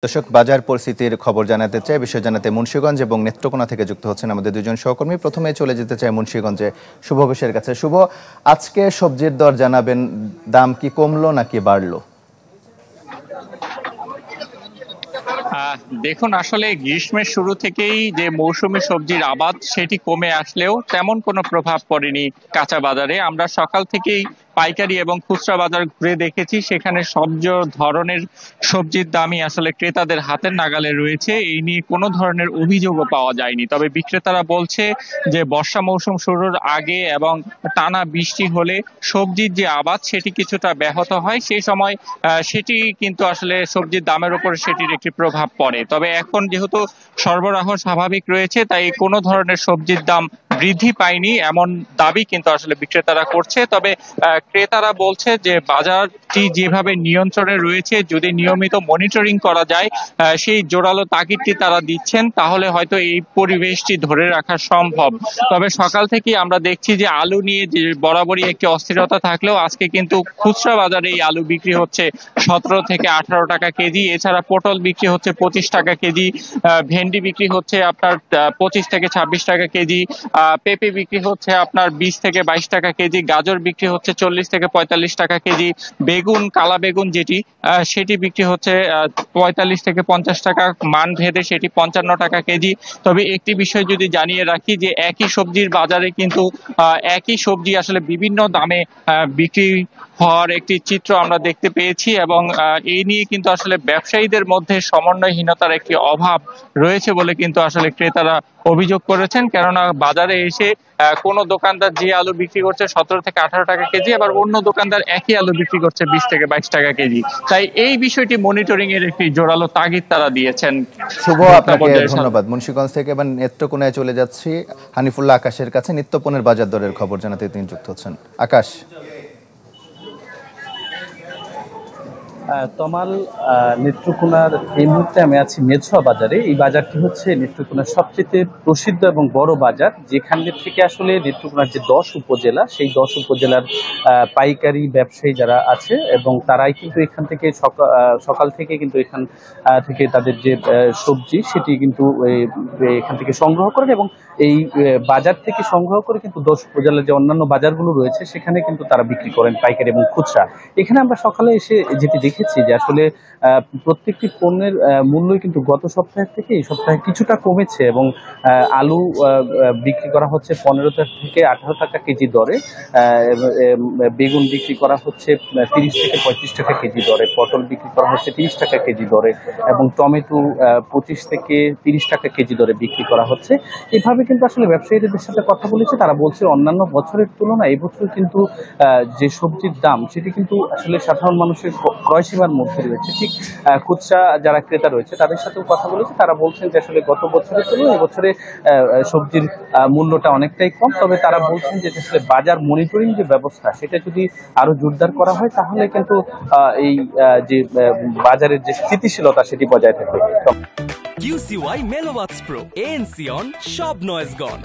দর্শক, বাজার পরিস্থিতির খবর জানাতে চাই, বিষয় জানাতে মুন্সিগঞ্জ এবং নেত্রকোনা থেকে যুক্ত হচ্ছেন আমাদের দুজন সহকর্মী। প্রথমে চলে যেতে চাই মুন্সিগঞ্জে শুভ ঘোষের কাছে। শুভ, আজকে সবজির দর জানাবেন, দাম কি কমলো নাকি বাড়লো? দেখুন, আসলে গ্রীষ্মের শুরু থেকেই যে মৌসুমী সবজির আবাদ সেটি কমে আসলেও তেমন কোনো প্রভাব পড়েনি কাঁচা বাজারে। আমরা সকাল থেকেই পাইকারি এবং খুচরা বাজার ঘুরে দেখেছি, সেখানে সব ধরনের সবজির দামই আসলে ক্রেতাদের হাতের নাগালে রয়েছে। এই নিয়ে কোনো ধরনের অভিযোগও পাওয়া যায়নি। তবে বিক্রেতারা বলছে যে বর্ষা মৌসুম শুরুর আগে এবং টানা বৃষ্টি হলে সবজির যে আবাদ সেটি কিছুটা ব্যাহত হয়। সেই সময় সেটি কিন্তু আসলে সবজির দামের উপর সেটির একটি প্রভাব পড়ে। তবে এখন যেহেতু সরবরাহ স্বাভাবিক রয়েছে, তাই কোনো ধরনের সবজির দাম বৃদ্ধি পায়নি এমন দাবি কিন্তু আসলে বিক্রেতারা করছে। তবে ক্রেতারা বলছে যে বাজারটি যেভাবে নিয়ন্ত্রণে রয়েছে, যদি নিয়মিত মনিটরিং করা যায়, সেই জোরালো তাগিদটি তারা দিচ্ছেন, তাহলে হয়তো এই পরিবেশটি ধরে রাখা সম্ভব। তবে সকাল থেকেই আমরা দেখছি যে আলু নিয়ে যে বরাবরই একটি অস্থিরতা থাকলেও আজকে কিন্তু খুচরা বাজারে এই আলু বিক্রি হচ্ছে 17 থেকে 18 টাকা কেজি। এছাড়া পটল বিক্রি হচ্ছে 25 টাকা কেজি, ভেন্ডি বিক্রি হচ্ছে আপনার 25 থেকে 26 টাকা কেজি, পেঁপে বিক্রি হচ্ছে আপনার 20 থেকে 22 টাকা কেজি, গাজর বিক্রি হচ্ছে 40 থেকে 45 টাকা কেজি, বেগুন, কালা বেগুন যেটি সেটি বিক্রি হচ্ছে 45 থেকে 50 টাকা, মান ভেদে সেটি 55 টাকা কেজি। তবে একটি বিষয় যদি জানিয়ে রাখি যে একই সবজির বাজারে কিন্তু একই সবজি আসলে বিভিন্ন দামে বিক্রি হওয়ার একটি চিত্র আমরা দেখতে পেয়েছি, এবং এই নিয়ে কিন্তু আসলে ব্যবসায়ীদের মধ্যে সমন্বয়হীনতার একটি অভাব রয়েছে বলে কিন্তু আসলে ক্রেতারা অভিযোগ করেছেন। কেননা বাজারে এসে কোনো দোকানদার যে আলু বিক্রি করছে 17 থেকে 18 টাকা কেজি, আবার অন্য দোকানদার একই আলু বিক্রি করছে 20 থেকে 22 টাকা কেজি। তাই এই বিষয়টি মনিটরিং এর একটি জোরালো তাগিদ তারা দিয়েছেন। শুভ, আপনাকে ধন্যবাদ। মুন্সিগঞ্জ থেকে এবার নেত্রকোনায় চলে যাচ্ছি হানিফুল্লাহ আকাশের কাছে। নিত্যপণ্যের বাজার দরের খবর জানাতে তিনি যুক্ত হচ্ছেন। আকাশ। তমাল, নেত্রকোনার এই মুহূর্তে আমি আছি মেছুয়া বাজারে। এই বাজারটি হচ্ছে নেত্রকোনার সবচেয়ে প্রসিদ্ধ এবং বড় বাজার, যেখান থেকে আসলে নেত্রকোনার যে 10 উপজেলা, সেই 10 উপজেলার পাইকারি ব্যবসায়ী যারা আছে এবং তারাই কিন্তু এখান থেকে সকাল থেকে কিন্তু এখান থেকে তাদের যে সবজি সেটি কিন্তু এখান থেকে সংগ্রহ করেন, এবং এই বাজার থেকে সংগ্রহ করে কিন্তু 10 উপজেলার যে অন্যান্য বাজারগুলো রয়েছে সেখানে কিন্তু তারা বিক্রি করেন পাইকারি এবং খুচরা। এখানে আমরা সকালে এসে যেটি দেখেছি যে আসলে প্রত্যেকটি পণ্যের মূল্যই কিন্তু গত সপ্তাহের থেকে এই সপ্তাহে কিছুটা কমেছে, এবং আলু বিক্রি করা হচ্ছে 15 থেকে 18 টাকা কেজি দরে, বেগুন বিক্রি করা হচ্ছে 30 থেকে 35 টাকা কেজি দরে, পটল বিক্রি করা হচ্ছে 30 টাকা কেজি দরে, এবং টমেটো 25 থেকে 30 টাকা কেজি দরে বিক্রি করা হচ্ছে। এভাবে কিন্তু আসলে ব্যবসায়ীদের সাথে কথা বলেছে, তারা বলছে অন্যান্য বছরের তুলনায় এবছর কিন্তু যে সবজির দাম সেটি কিন্তু আসলে সাধারণ মানুষের ক্রয় সীমার মধ্যে রয়েছে। ঠিক খুচরা যারা ক্রেতা রয়েছে তাদের সাথেও কথা বলেছে, তারা বলছেন যে আসলে গত বছরের তুলনায় এবছরে সবজির মূল্যটা অনেকটাই কম। তবে তারা বলছেন যে আসলে বাজার মনিটরিং যে ব্যবস্থা সেটা যদি আরো জোরদার করা হয়, তাহলে কিন্তু এই যে বাজারের যে স্থিতিশীলতা সেটি বজায় থাকবে। QCY Melomax Pro ANC on সব নয়েজ গন।